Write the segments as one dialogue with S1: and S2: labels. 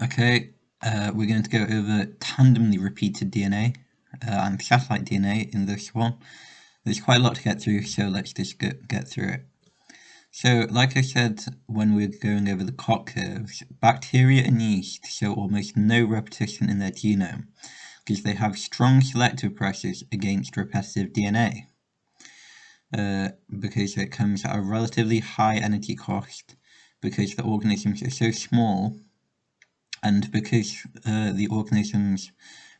S1: Okay, we're going to go over tandemly repeated DNA and satellite DNA in this one. There's quite a lot to get through, so let's just get through it. So, like I said when we were going over the Koch curves, bacteria and yeast show almost no repetition in their genome because they have strong selective pressures against repetitive DNA. Because it comes at a relatively high energy cost, because the organisms are so small, and because the organisms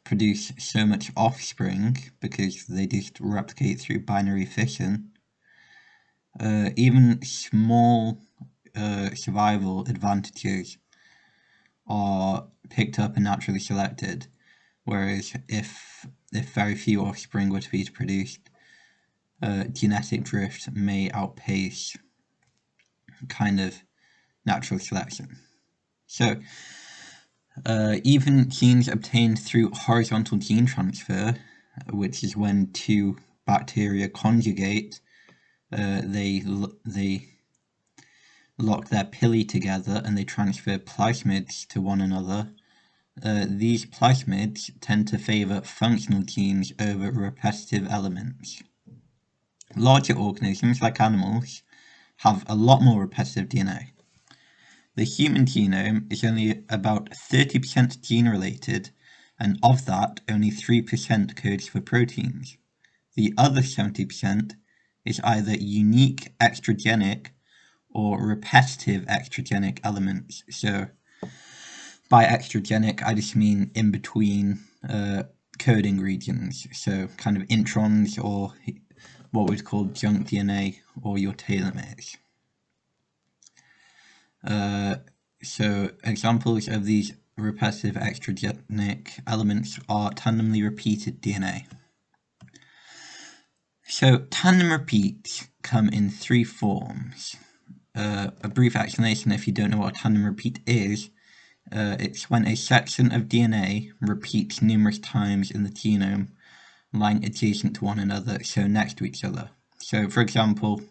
S1: produce so much offspring, because they just replicate through binary fission, even small survival advantages are picked up and naturally selected, whereas if very few offspring were to be produced, genetic drift may outpace kind of natural selection. So even genes obtained through horizontal gene transfer, which is when two bacteria conjugate, they lock their pili together and they transfer plasmids to one another. These plasmids tend to favor functional genes over repetitive elements. Larger organisms, like animals, have a lot more repetitive DNA. The human genome is only about 30% gene-related, and of that, only 3% codes for proteins. The other 70% is either unique extragenic or repetitive extragenic elements. So by extragenic, I just mean in between coding regions, so kind of introns or what we'd call junk DNA or your telomeres. So examples of these repetitive extragenic elements are tandemly repeated DNA. So tandem repeats come in three forms. A brief explanation if you don't know what a tandem repeat is. It's when a section of DNA repeats numerous times in the genome, lying adjacent to one another, so next to each other. So for example,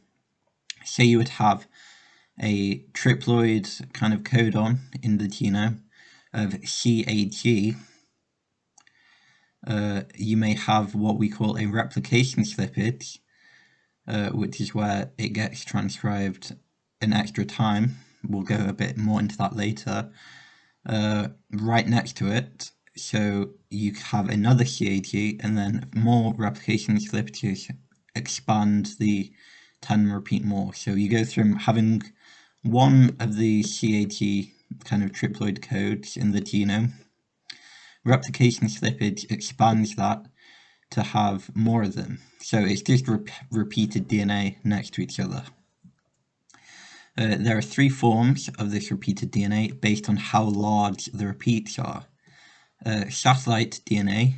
S1: say you would have a triploid kind of codon in the genome of CAG, you may have what we call a replication slippage, which is where it gets transcribed an extra time. We'll go a bit more into that later. Right next to it, so you have another CAG, and then more replication slippages expand the tandem repeat more. So you go from having one of the CAG kind of triploid codes in the genome. Replication slippage expands that to have more of them. So it's just repeated DNA next to each other. There are three forms of this repeated DNA based on how large the repeats are. Satellite DNA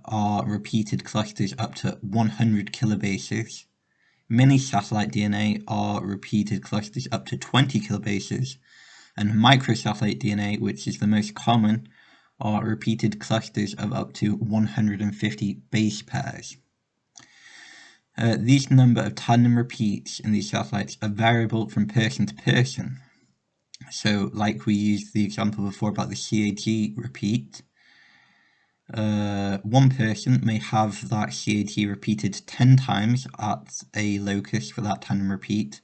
S1: are repeated clusters up to 100 kilobases. Mini-satellite DNA are repeated clusters up to 20 kilobases. And microsatellite DNA, which is the most common, are repeated clusters of up to 150 base pairs. These number of tandem repeats in these satellites are variable from person to person. So, like we used the example before about the CAG repeat, one person may have that CAG repeated 10 times at a locus for that tandem repeat,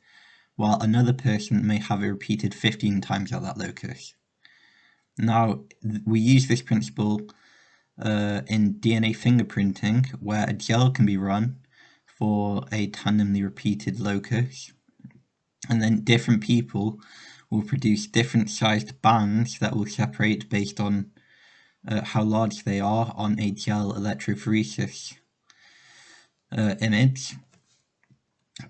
S1: while another person may have it repeated 15 times at that locus. Now, we use this principle in DNA fingerprinting, where a gel can be run for a tandemly repeated locus, and then different people will produce different sized bands that will separate based on how large they are on a gel electrophoresis image,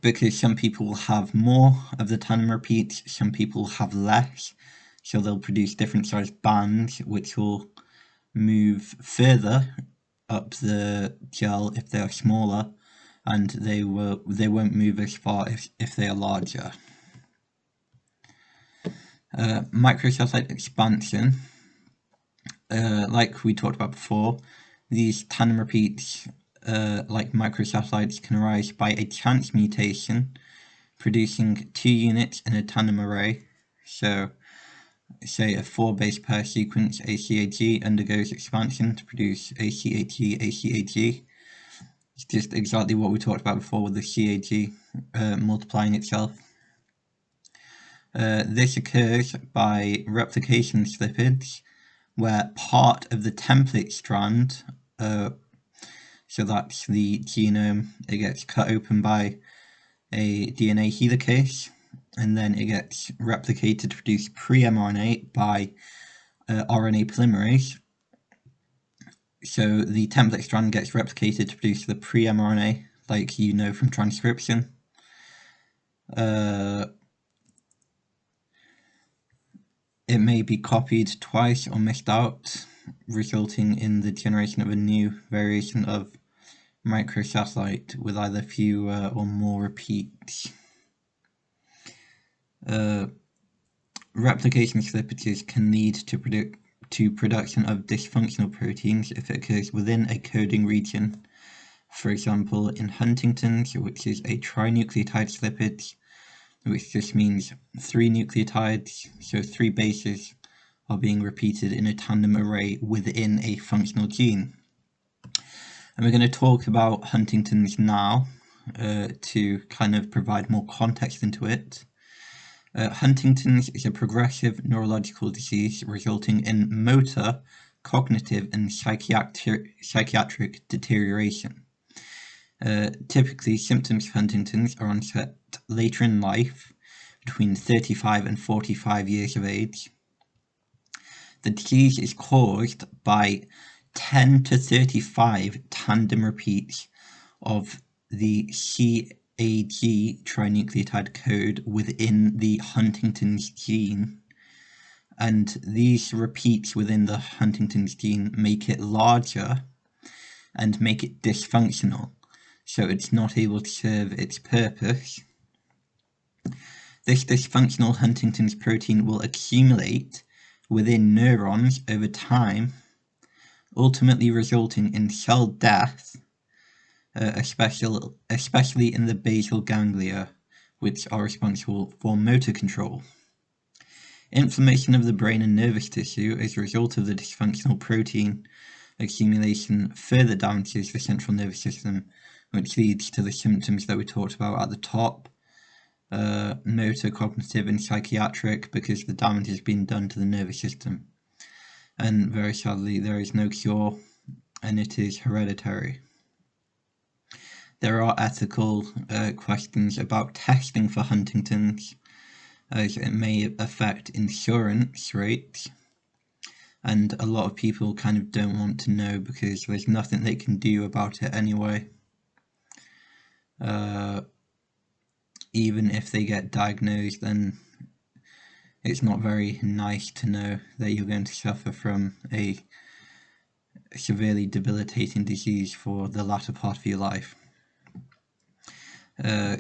S1: because some people will have more of the tandem repeats, some people have less, so they'll produce different sized bands which will move further up the gel if they are smaller, and they won't move as far if they are larger. Microsatellite expansion, like we talked about before, these tandem repeats, like microsatellites, can arise by a chance mutation, producing two units in a tandem array. So say a 4 base pair sequence ACAG undergoes expansion to produce ACAG, ACAG. It's just exactly what we talked about before with the CAG multiplying itself. This occurs by replication slippage, where part of the template strand, so that's the genome, it gets cut open by a DNA helicase, and then it gets replicated to produce pre-mRNA by RNA polymerase. So the template strand gets replicated to produce the pre-mRNA, like you know from transcription. It may be copied twice or missed out, resulting in the generation of a new variation of microsatellite with either fewer or more repeats. Replication slippages can lead to production of dysfunctional proteins if it occurs within a coding region. For example, in Huntington's, which is a trinucleotide slippage, which just means 3 nucleotides, so 3 bases are being repeated in a tandem array within a functional gene. And we're going to talk about Huntington's now to kind of provide more context into it. Huntington's is a progressive neurological disease resulting in motor, cognitive, and psychiatric deterioration. Typically, symptoms of Huntington's are onset later in life, between 35 and 45 years of age. The disease is caused by 10 to 35 tandem repeats of the CAG trinucleotide code within the Huntington's gene, and these repeats within the Huntington's gene make it larger and make it dysfunctional, so it's not able to serve its purpose. This dysfunctional Huntington's protein will accumulate within neurons over time, ultimately resulting in cell death, especially in the basal ganglia, which are responsible for motor control. Inflammation of the brain and nervous tissue as a result of the dysfunctional protein accumulation further damages the central nervous system, which leads to the symptoms that we talked about at the top, motor, cognitive, and psychiatric, because the damage has been done to the nervous system. And very sadly, there is no cure, and it is hereditary. There are ethical questions about testing for Huntington's, as it may affect insurance rates, and a lot of people kind of don't want to know because there's nothing they can do about it anyway. Even if they get diagnosed, then it's not very nice to know that you're going to suffer from a severely debilitating disease for the latter part of your life.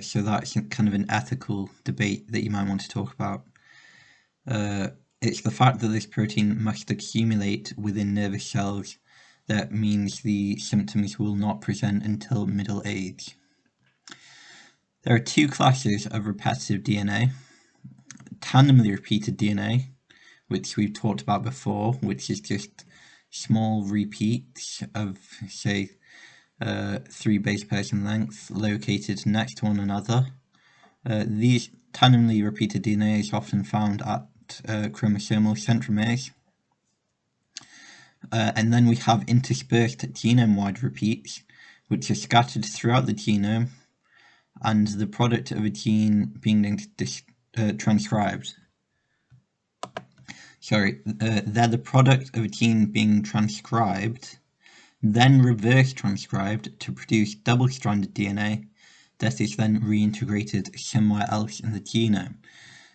S1: So that's kind of an ethical debate that you might want to talk about. It's the fact that this protein must accumulate within nervous cells that means the symptoms will not present until middle age. There are 2 classes of repetitive DNA. Tandemly repeated DNA, which we've talked about before, which is just small repeats of, say, 3 base pairs in length located next to one another. These tandemly repeated DNA is often found at chromosomal centromeres. And then we have interspersed genome-wide repeats, which are scattered throughout the genome, and the product of a gene being transcribed. They're the product of a gene being transcribed, then reverse transcribed to produce double-stranded DNA that is then reintegrated somewhere else in the genome.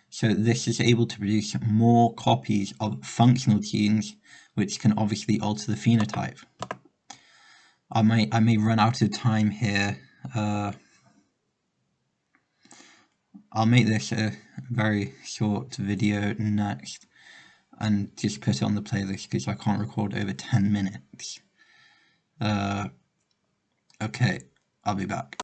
S1: So this is able to produce more copies of functional genes, which can obviously alter the phenotype. I may run out of time here. I'll make this a very short video next and just put it on the playlist because I can't record over 10 minutes. Okay, I'll be back.